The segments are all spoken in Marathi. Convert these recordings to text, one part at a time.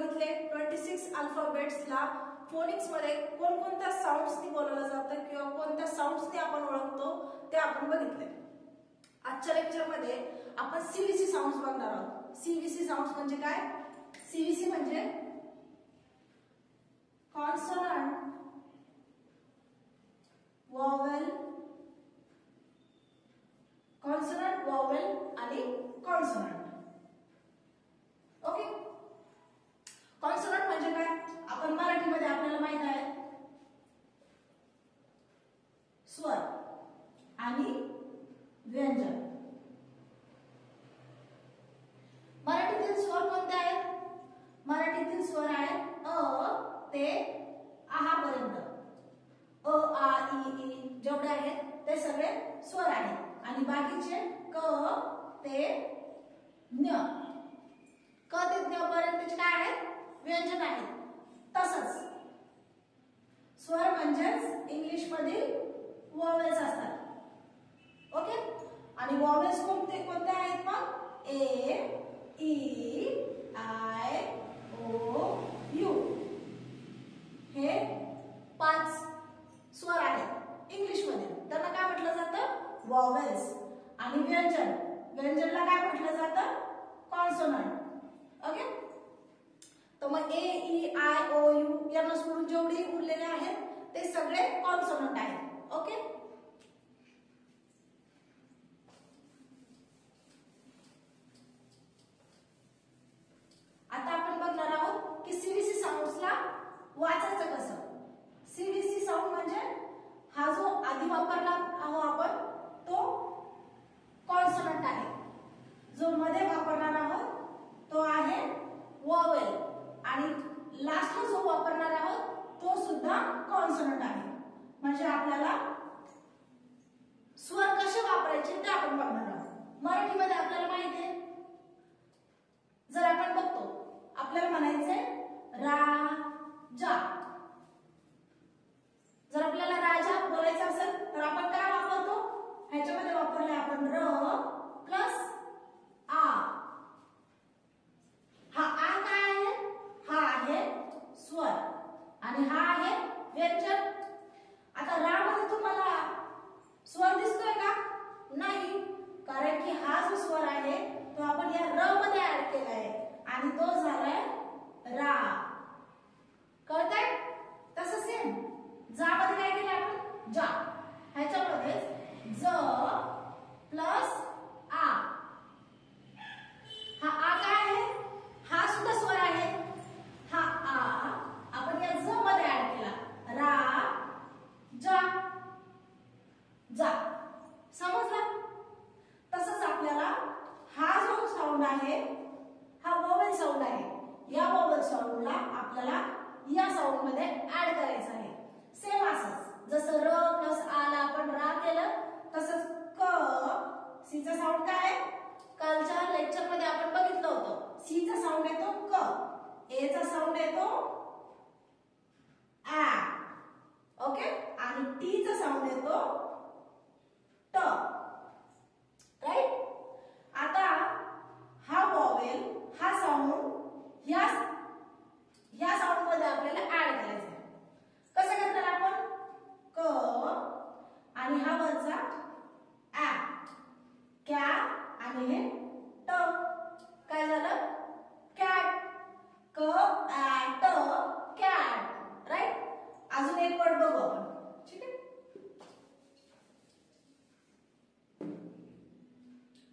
बघितले 26 अल्फाबेट्सला फोनिक्स मध्ये कोणकोणत्या साऊंड्सनी बोलवलं जातं किंवा कोणत्या साऊंड्सनी आपण ओळखतो ते आपण बघितले. आजच्या लेक्चर मध्ये आपण सीव्हीसी साऊंड्स बघणार आहोत. सीव्हीसी साऊंड्स म्हणजे काय? सीव्हीसी म्हणजे कॉन्सोनंट, वॉवेल, कॉन्सोनंट, वॉवेल आणि कॉन्सोनंट. ओके. कॉन्सोनंट म्हणजे काय? आपण मराठीमध्ये आपल्याला माहित आहे स्वर आणि व्यंजन. मराठीतील स्वर कोणते आहेत? मराठीतील स्वर आहेत अ ते आहा पर्यंत. अ आ इ ई जेवढे आहेत ते सगळे स्वर आहेत आणि बाकीचे क ते ञ. क ते ञ पर्यंतचे काय आहेत? व्यंजन आहेत. तसंच स्वर म्हणजेच इंग्लिश मधील वॉवेल्स असतात. ओके. आणि वॉवेल्स कोणते कोणते आहेत मग? ए, ई, आय, ओ, यू हे 5 स्वर आहेत इंग्लिश मध्ये. त्यांना काय म्हटलं जातं? वॉवेल्स. आणि व्यंजन, व्यंजनला काय म्हटलं जातं? कॉन्सोनंट. ओके. तर मग ए, ई, आय, ओ, यू यांना सोडून जेवढे उरलेले आहेत ते सगळे कॉन्सोनंट आहेत. ओके. आता आपण बघणार आहोत की सीव्हीसी साऊंड्सला वाचायचं कसं. सीव्हीसी साऊंड म्हणजे हा जो आधी वापरला आहोत आपण तो कॉन्सोनंट आहे. जो मध्ये वापरणार आहोत तो आहे वॉवेल आणि लास्टला जो वापरणार आहोत तो सुद्धा कॉन्सोनंट आहे. म्हणजे आपल्याला स्वर कसे वापरायचे ते आपण बघणार आहोत. मराठीमध्ये आपल्याला माहिती आहे, जर आपण बघतो आपल्याला म्हणायचंय राजा. जर आपल्याला राजा बोलायचं असेल तर आपण काय वापरतो? ह्याच्यामध्ये वापरले आपण र प्लस आ. हा आ काय आहे? हा आहे स्वर आणि हा आहे व्यंजन. आता रा मध्ये तुम्हाला स्वर दिसतोय का? नाही, कारण की हा जो स्वर आहे तो आपण या र मध्ये ऍड केला आहे आणि तो झालाय रा. कळतंय? तसं सेम जा मध्ये काय केलं आपण? जा. ह्याच्यामध्ये ज प्लस आ. हा आ काय आहे? हा सुद्धा स्वर आहे. हा आ आपण या ज मध्ये ऍड केला. रा जा. जा. समजलं? तसंच आपल्याला हा जो साऊंड आहे हा वॉवेल साऊंड आहे. या वॉवेल साऊंडला आपल्याला या साऊंड मध्ये ऍड करायचं आहे. सेम असंच जसं र प्लस आ ला आपण रा केलं तसंच क. सी चा साऊंड काय आहे? कालच्या लेक्चर मध्ये आपण बघितलं होतं. सी चा साऊंड येतो क, ए चा साऊंड येतो आ. ओके. आणि टी चा साऊंड येतो ट. राईट. आता हा वॉवेल हा साऊंड या साऊंड मध्ये आपल्याला ऍड करायचा आहे. कसं करणार आपण? क आणि हा वरचा आ, कॅ आणि हे ट. काय झालं? कॅट. क ऍ ट कॅट. राईट. अजून एक वर्ड बघू आपण. ठीक आहे.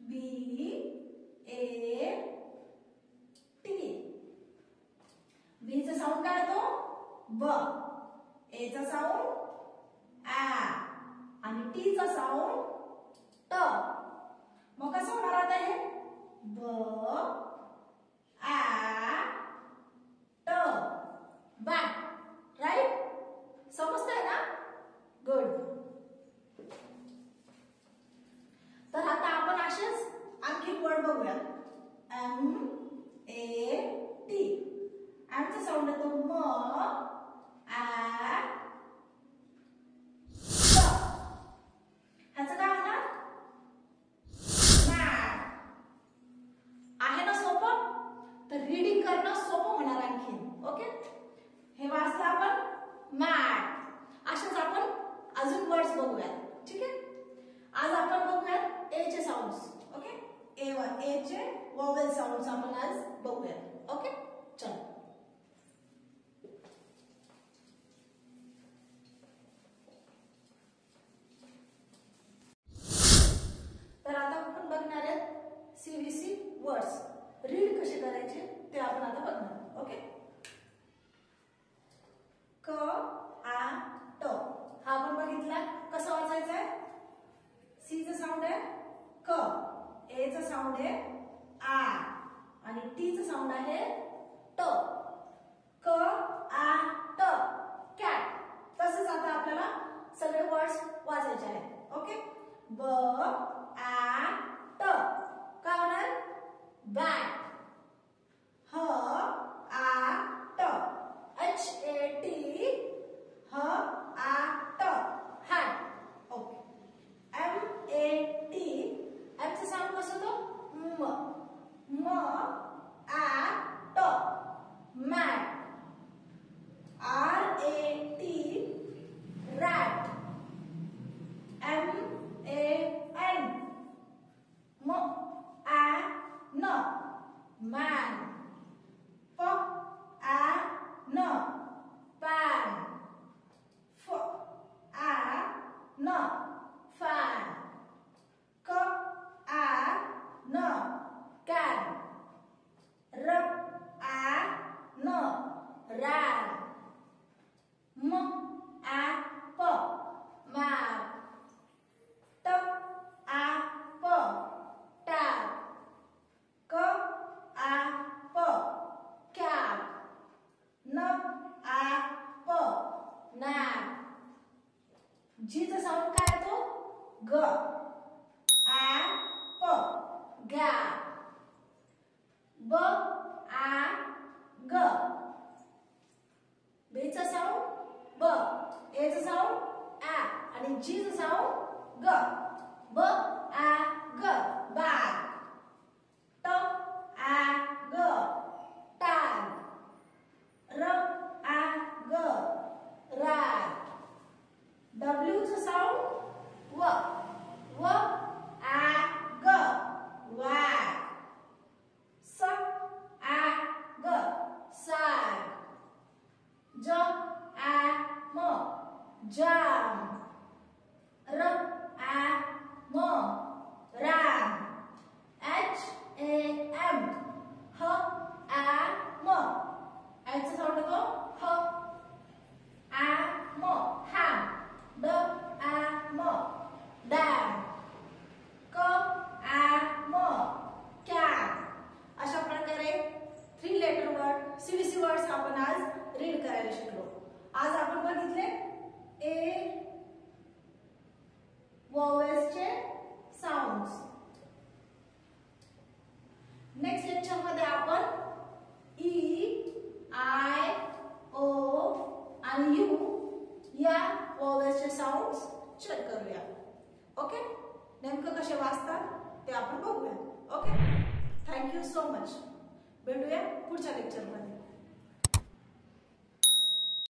बी ए टी. बी चा साऊंड काय येतो? ब. ए चा साऊंड आ आणि टी चा साऊंड ट. मग कसं होणार आता हे? ब आ ट. बॅट. राईट. समजतंय ना? गुड. तर आता आपण असेच आणखी वर्ड बघूया. M A T. एम चा साऊंड येतो म आ ट. ह्याचं काय होणार? मॅट. आहे ना सोपं? तर रीडिंग आहे ट, क आ ट, कॅट. तसंच आता आपल्याला सगळे वर्ड्स वाचायचे आहेत. ओके, ब आ ट काय होणार बॅट, ह आ ट, एच ए टी, ह आ ट, hat. Okay, M A T, M चा साऊंड कसं होतो म, म आ ट, mat, R A T, rat, M A N, म आ न, मॅन, प आ न, पॅन, फ आ न, फॅन, क आ न, कॅन, र आ न, रॅन, म आ प, मॅप, ट आ प, टॅप, क आ प, कॅप, न आ प, नॅप. जीचा साऊंड काय येतो ग, आ प, गॅप, ब आ ग, बेचा साऊंड ब, एचा साऊंड आ आणि जीचा साऊंड ग, ब आ ग, बॅग, ट आ ग, टॅग, र आ ग, रॅग, डब्ल्यू चा साऊंड व, व आ ग, वॅग, स आ ग, सॅग, ज आ म, जाम, र आ म, रॅम, एच ए एम, ह आ म, एच चा साऊंड होतो ह, आ म, हॅम, ड आ म, डॅम, क आ म, कॅम. अशा प्रकारे 3 लेटर वर्ड सीव्हीसी वर्ड्स आपण आज रीड करायला शिकलो. आज आपण बघितले ए वॉवेल्सचे साऊंड्स. नेक्स्ट लेक्चर मध्ये आपण ई, आय, ओ आणि यू या वॉवेल्सचे साऊंड्स चेक करूया. ओके, नेमकं कसे वाचतात ते आपण बघूया. Okay, thank you so much. भेटूया पुढच्या लेक्चर मध्ये.